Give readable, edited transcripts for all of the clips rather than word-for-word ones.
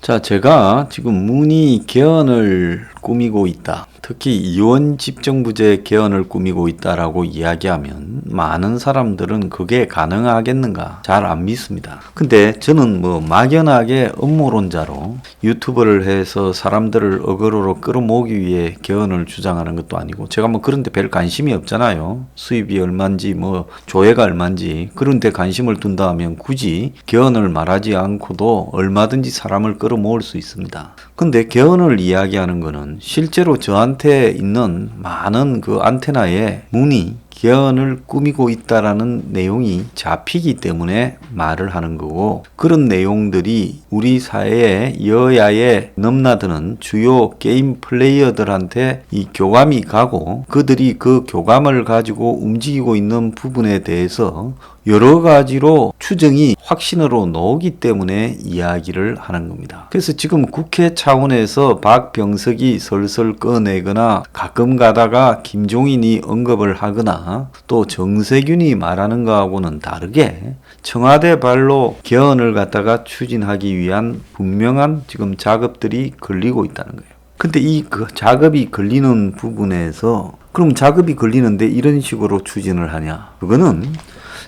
자, 제가 지금 문희 개헌을 꾸미고 있다. 특히 이원 집정부제 개헌을 꾸미고 있다라고 이야기하면 많은 사람들은 그게 가능하겠는가 잘 안 믿습니다. 근데 저는 막연하게 음모론자로 유튜브를 해서 사람들을 어그로로 끌어모으기 위해 개헌을 주장하는 것도 아니고, 제가 그런데 별 관심이 없잖아요. 수입이 얼마인지 조회가 얼마인지 그런데 관심을 둔다 하면 굳이 개헌을 말하지 않고도 얼마든지 사람을 끌어모을 수 있습니다. 근데 개헌을 이야기하는 거는 실제로 저한테 있는 많은 그 안테나에 문이 개헌을 꾸미고 있다라는 내용이 잡히기 때문에 말을 하는 거고, 그런 내용들이 우리 사회에 여야에 넘나드는 주요 게임 플레이어들한테 이 교감이 가고, 그들이 그 교감을 가지고 움직이고 있는 부분에 대해서 여러 가지로 추정이 확신으로 나오기 때문에 이야기를 하는 겁니다. 그래서 지금 국회 차원에서 박병석이 설설 꺼내거나 가끔 가다가 김종인이 언급을 하거나 또 정세균이 말하는 거하고는 다르게 청와대 발로 개헌을 갖다가 추진하기 위한 분명한 지금 작업들이 걸리고 있다는 거예요. 근데 그 작업이 걸리는 부분에서 그럼 작업이 걸리는데 이런 식으로 추진을 하냐? 그거는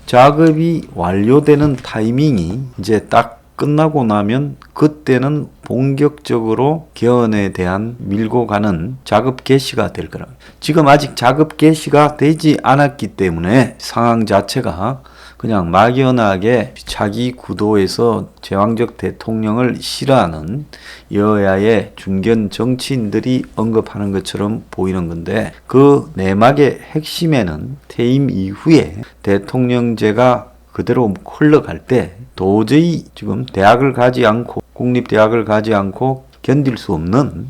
작업이 완료되는 타이밍이 이제 딱 끝나고 나면 그때는 본격적으로 개헌에 대한 밀고 가는 작업 개시가 될 거라. 지금 아직 작업 개시가 되지 않았기 때문에 상황 자체가 그냥 막연하게 자기 구도에서 제왕적 대통령을 싫어하는 여야의 중견 정치인들이 언급하는 것처럼 보이는 건데, 그 내막의 핵심에는 퇴임 이후에 대통령제가 그대로 흘러갈 때 도저히 지금 대학을 가지 않고 국립대학을 가지 않고 견딜 수 없는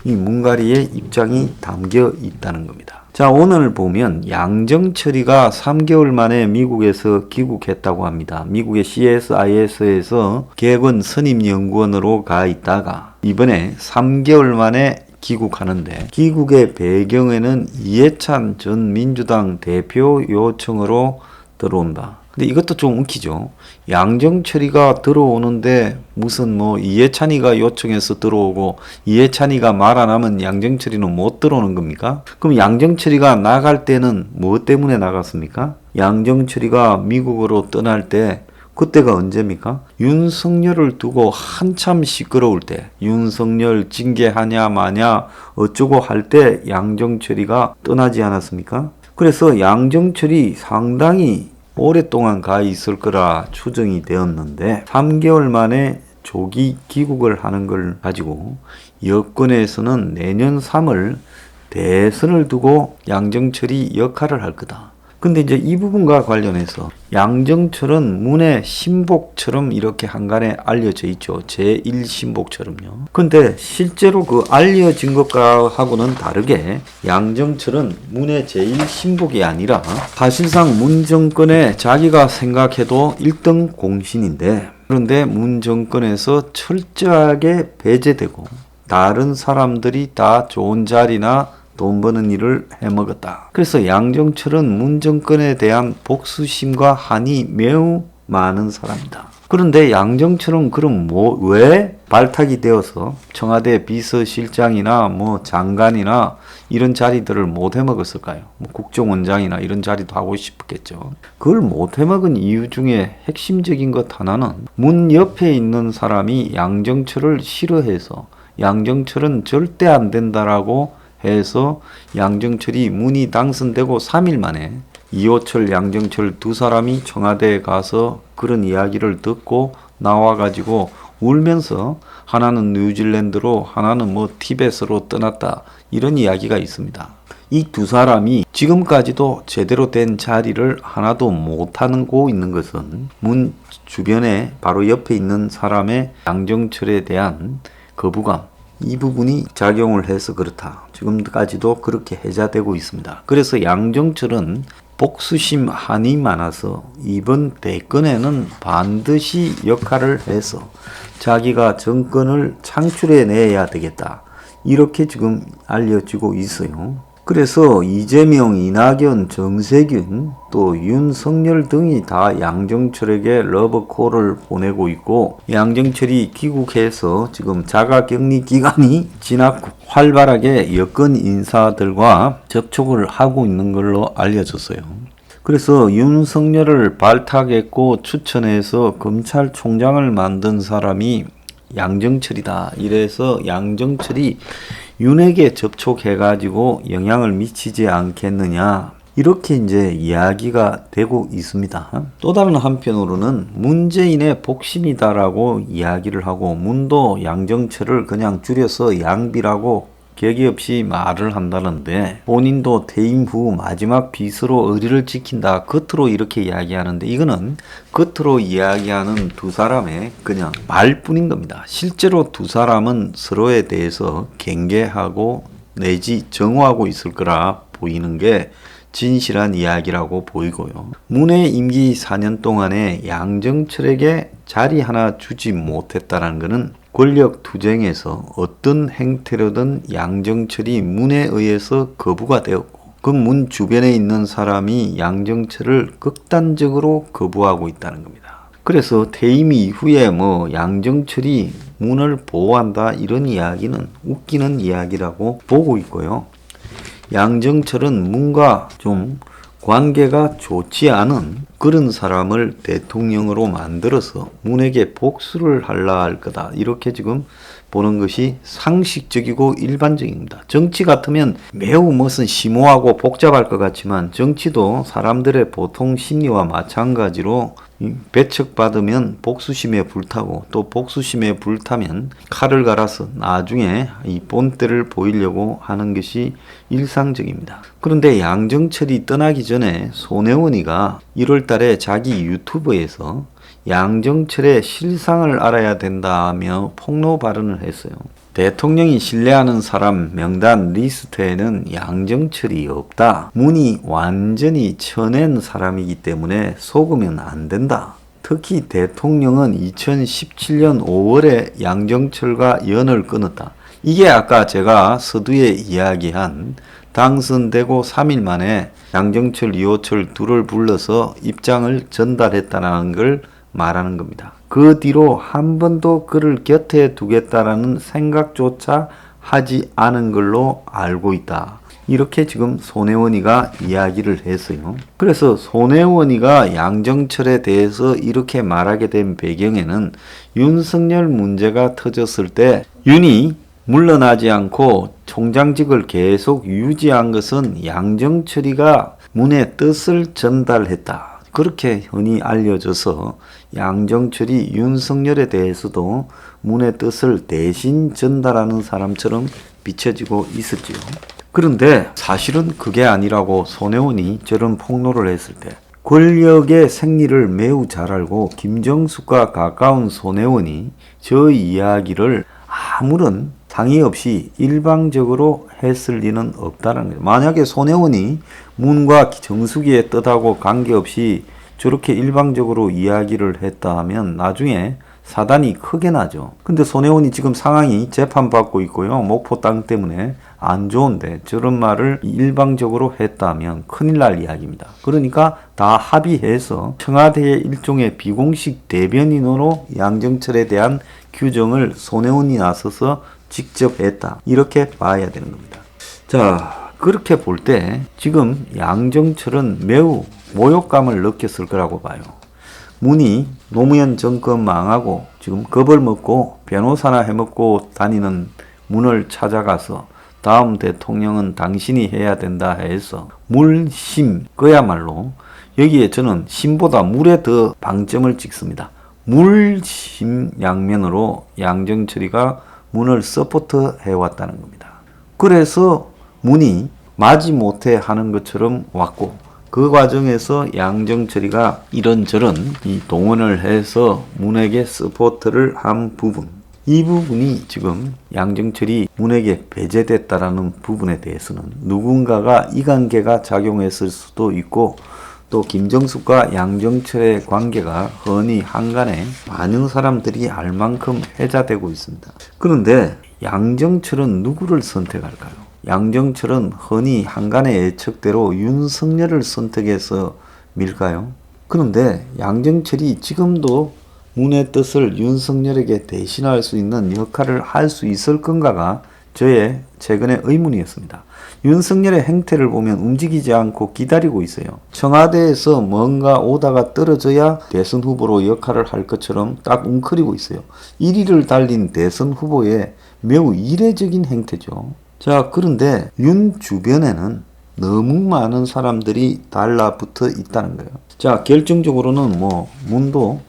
이 문가리의 입장이 담겨 있다는 겁니다. 자, 오늘 보면 양정철이가 3개월 만에 미국에서 귀국했다고 합니다. 미국의 CSIS에서 개건 선임연구원으로 가 있다가 이번에 3개월 만에 귀국하는데, 귀국의 배경에는 이해찬 전 민주당 대표 요청으로 들어온다. 근데 이것도 좀 웃기죠. 양정철이가 들어오는데 무슨 이해찬이가 요청해서 들어오고 이해찬이가 말 안 하면 양정철이는 못 들어오는 겁니까? 그럼 양정철이가 나갈 때는 뭐 때문에 나갔습니까? 양정철이가 미국으로 떠날 때 그때가 언제입니까? 윤석열을 두고 한참 시끄러울 때, 윤석열 징계하냐 마냐 어쩌고 할 때 양정철이가 떠나지 않았습니까? 그래서 양정철이 상당히 오랫동안 가 있을 거라 추정이 되었는데 3개월 만에 조기 귀국을 하는 걸 가지고 여권에서는 내년 3월 대선을 두고 양정철이 역할을 할 거다. 근데 이제 이 부분과 관련해서 양정철은 문의 신복처럼 이렇게 한간에 알려져 있죠. 제1신복처럼요. 근데 실제로 그 알려진 것과 하고는 다르게 양정철은 문의 제1신복이 아니라 사실상 문 정권에 자기가 생각해도 1등 공신인데, 그런데 문 정권에서 철저하게 배제되고 다른 사람들이 다 좋은 자리나 돈 버는 일을 해먹었다. 그래서 양정철은 문 정권에 대한 복수심과 한이 매우 많은 사람이다. 그런데 양정철은 그럼 왜 발탁이 되어서 청와대 비서실장이나 장관이나 이런 자리들을 못 해먹었을까요? 국정원장이나 이런 자리도 하고 싶었겠죠. 그걸 못 해먹은 이유 중에 핵심적인 것 하나는 문 옆에 있는 사람이 양정철을 싫어해서 양정철은 절대 안 된다라고 해서 양정철이 문이 당선되고 3일 만에 이호철, 양정철 두 사람이 청와대에 가서 그런 이야기를 듣고 나와가지고 울면서 하나는 뉴질랜드로 하나는 티벳으로 떠났다, 이런 이야기가 있습니다. 이 두 사람이 지금까지도 제대로 된 자리를 하나도 못하고 있는 것은 문 주변에 바로 옆에 있는 사람의 양정철에 대한 거부감, 이 부분이 작용을 해서 그렇다. 지금까지도 그렇게 해자되고 있습니다. 그래서 양정철은 복수심 한이 많아서 이번 대권에는 반드시 역할을 해서 자기가 정권을 창출해내야 되겠다, 이렇게 지금 알려지고 있어요. 그래서 이재명, 이낙연, 정세균 또 윤석열 등이 다 양정철에게 러브콜을 보내고 있고, 양정철이 귀국해서 지금 자가격리 기간이 지났고 활발하게 여권 인사들과 접촉을 하고 있는 걸로 알려졌어요. 그래서 윤석열을 발탁했고 추천해서 검찰총장을 만든 사람이 양정철이다. 이래서 양정철이 윤에게 접촉해가지고 영향을 미치지 않겠느냐, 이렇게 이제 이야기가 되고 있습니다. 또 다른 한편으로는 문재인의 복심이다라고 이야기를 하고, 문도 양정철을 그냥 줄여서 양비라고 격이 없이 말을 한다는데, 본인도 퇴임 후 마지막 빗으로 의리를 지킨다, 겉으로 이렇게 이야기하는데, 이거는 겉으로 이야기하는 두 사람의 그냥 말뿐인 겁니다. 실제로 두 사람은 서로에 대해서 경계하고 내지 정오하고 있을 거라 보이는 게 진실한 이야기라고 보이고요. 문의 임기 4년 동안에 양정철에게 자리 하나 주지 못했다는 것은 권력 투쟁에서 어떤 행태로든 양정철이 문에 의해서 거부가 되었고, 그 문 주변에 있는 사람이 양정철을 극단적으로 거부하고 있다는 겁니다. 그래서 퇴임 이후에 양정철이 문을 보호한다, 이런 이야기는 웃기는 이야기라고 보고 있고요. 양정철은 문과 좀 관계가 좋지 않은 그런 사람을 대통령으로 만들어서 문에게 복수를 하려 할 거다, 이렇게 지금 보는 것이 상식적이고 일반적입니다. 정치 같으면 매우 무슨 심오하고 복잡할 것 같지만, 정치도 사람들의 보통 심리와 마찬가지로 배척받으면 복수심에 불타고, 또 복수심에 불타면 칼을 갈아서 나중에 이 본때를 보이려고 하는 것이 일상적입니다. 그런데 양정철이 떠나기 전에 손혜원이가 1월 달에 자기 유튜브에서 양정철의 실상을 알아야 된다며 폭로 발언을 했어요. 대통령이 신뢰하는 사람 명단 리스트에는 양정철이 없다. 문이 완전히 쳐낸 사람이기 때문에 속으면 안 된다. 특히 대통령은 2017년 5월에 양정철과 연을 끊었다. 이게 아까 제가 서두에 이야기한 당선되고 3일 만에 양정철, 이호철 둘을 불러서 입장을 전달했다는 걸 말하는 겁니다. 그 뒤로 한 번도 그를 곁에 두겠다라는 생각조차 하지 않은 걸로 알고 있다. 이렇게 지금 손혜원이가 이야기를 했어요. 그래서 손혜원이가 양정철에 대해서 이렇게 말하게 된 배경에는 윤석열 문제가 터졌을 때 윤이 물러나지 않고 총장직을 계속 유지한 것은 양정철이가 문의 뜻을 전달했다, 그렇게 흔히 알려져서 양정철이 윤석열에 대해서도 문의 뜻을 대신 전달하는 사람처럼 비춰지고 있었지요. 그런데 사실은 그게 아니라고 손혜원이 저런 폭로를 했을 때, 권력의 생리를 매우 잘 알고 김정숙과 가까운 손혜원이 저 이야기를 아무런 상의 없이 일방적으로 했을 리는 없다는 거예요. 만약에 손혜원이 문과 정숙이의 뜻하고 관계없이 저렇게 일방적으로 이야기를 했다 하면 나중에 사단이 크게 나죠. 근데 손혜원이 지금 상황이 재판받고 있고요. 목포 땅 때문에 안 좋은데 저런 말을 일방적으로 했다면 큰일 날 이야기입니다. 그러니까 다 합의해서 청와대의 일종의 비공식 대변인으로 양정철에 대한 규정을 손혜원이 나서서 직접 했다, 이렇게 봐야 되는 겁니다. 자, 그렇게 볼 때 지금 양정철은 매우 모욕감을 느꼈을 거라고 봐요. 문이 노무현 정권 망하고 지금 겁을 먹고 변호사나 해먹고 다니는 문을 찾아가서 다음 대통령은 당신이 해야 된다 해서 물심, 그야말로 여기에 저는 심보다 물에 더 방점을 찍습니다. 물심 양면으로 양정철이가 문을 서포트 해왔다는 겁니다. 그래서 문이 마지못해 하는 것처럼 왔고, 그 과정에서 양정철이가 이런저런 동원을 해서 문에게 서포트를 한 부분, 이 부분이 지금 양정철이 문에게 배제됐다라는 부분에 대해서는 누군가가 이관계가 작용했을 수도 있고, 또 김정숙과 양정철의 관계가 흔히 한간에 많은 사람들이 알 만큼 회자되고 있습니다. 그런데 양정철은 누구를 선택할까요? 양정철은 흔히 한간의 예측대로 윤석열을 선택해서 밀까요? 그런데 양정철이 지금도 문의 뜻을 윤석열에게 대신할 수 있는 역할을 할 수 있을 건가가 저의 최근의 의문이었습니다. 윤석열의 행태를 보면 움직이지 않고 기다리고 있어요. 청와대에서 뭔가 오다가 떨어져야 대선 후보로 역할을 할 것처럼 딱 웅크리고 있어요. 1위를 달린 대선 후보의 매우 이례적인 행태죠. 자, 그런데 윤 주변에는 너무 많은 사람들이 달라붙어 있다는 거예요. 자, 결정적으로는 문도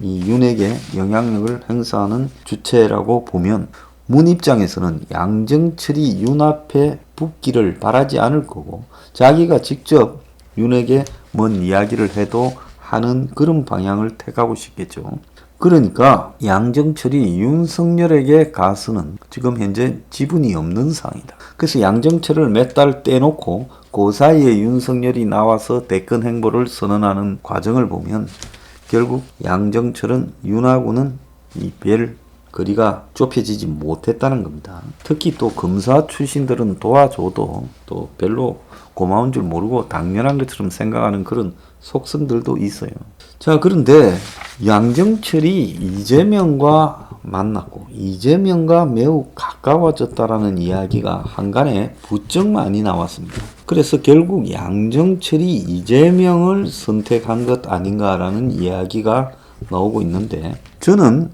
이 윤에게 영향력을 행사하는 주체라고 보면 문 입장에서는 양정철이 윤 앞에 붙기를 바라지 않을 거고 자기가 직접 윤에게 뭔 이야기를 해도 하는 그런 방향을 택하고 싶겠죠. 그러니까 양정철이 윤석열에게 가서는 지금 현재 지분이 없는 상황이다. 그래서 양정철을 몇 달 떼놓고 그 사이에 윤석열이 나와서 대권 행보를 선언하는 과정을 보면 결국 양정철은 윤하고는 이 별 거리가 좁혀지지 못했다는 겁니다. 특히 또 검사 출신들은 도와줘도 또 별로 고마운 줄 모르고 당연한 것처럼 생각하는 그런 속성들도 있어요. 자, 그런데 양정철이 이재명과 만났고 이재명과 매우 가까워졌다라는 이야기가 한간에 부쩍 많이 나왔습니다. 그래서 결국 양정철이 이재명을 선택한 것 아닌가라는 이야기가 나오고 있는데 저는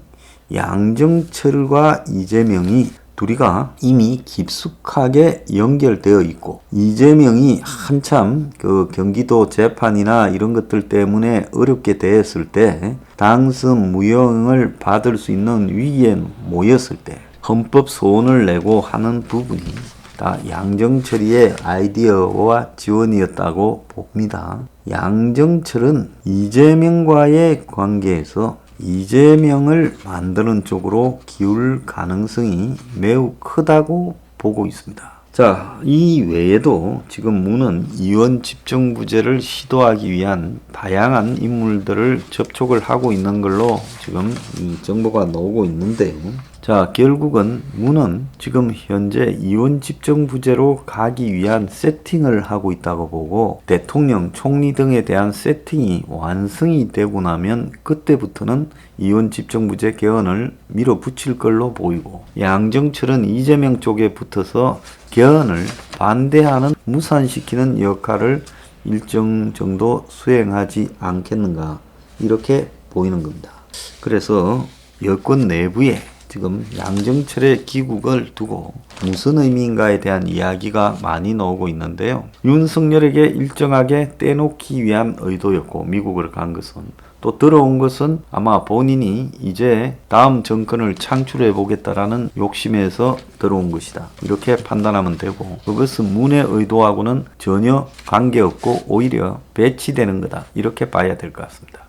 양정철과 이재명이 둘이가 이미 깊숙하게 연결되어 있고 이재명이 한참 그 경기도 재판이나 이런 것들 때문에 어렵게 되었을 때 당선 무효를 받을 수 있는 위기에 모였을 때 헌법 소원을 내고 하는 부분이 다 양정철이의 아이디어와 지원이었다고 봅니다. 양정철은 이재명과의 관계에서 이재명을 만드는 쪽으로 기울 가능성이 매우 크다고 보고 있습니다. 자, 이 외에도 지금 문은 이원 집정부제를 시도하기 위한 다양한 인물들을 접촉을 하고 있는 걸로 지금 이 정보가 나오고 있는데요. 자, 결국은 문은 지금 현재 이원 집정부제로 가기 위한 세팅을 하고 있다고 보고 대통령, 총리 등에 대한 세팅이 완성이 되고 나면 그때부터는 이원 집정부제 개헌을 밀어붙일 걸로 보이고 양정철은 이재명 쪽에 붙어서 개헌을 반대하는 무산시키는 역할을 일정 정도 수행하지 않겠는가 이렇게 보이는 겁니다. 그래서 여권 내부에 지금 양정철의 귀국을 두고 무슨 의미인가에 대한 이야기가 많이 나오고 있는데요. 윤석열에게 일정하게 떼놓기 위한 의도였고 미국을 간 것은 또 들어온 것은 아마 본인이 이제 다음 정권을 창출해 보겠다라는 욕심에서 들어온 것이다. 이렇게 판단하면 되고 그것은 문의 의도하고는 전혀 관계없고 오히려 배치되는 거다. 이렇게 봐야 될 것 같습니다.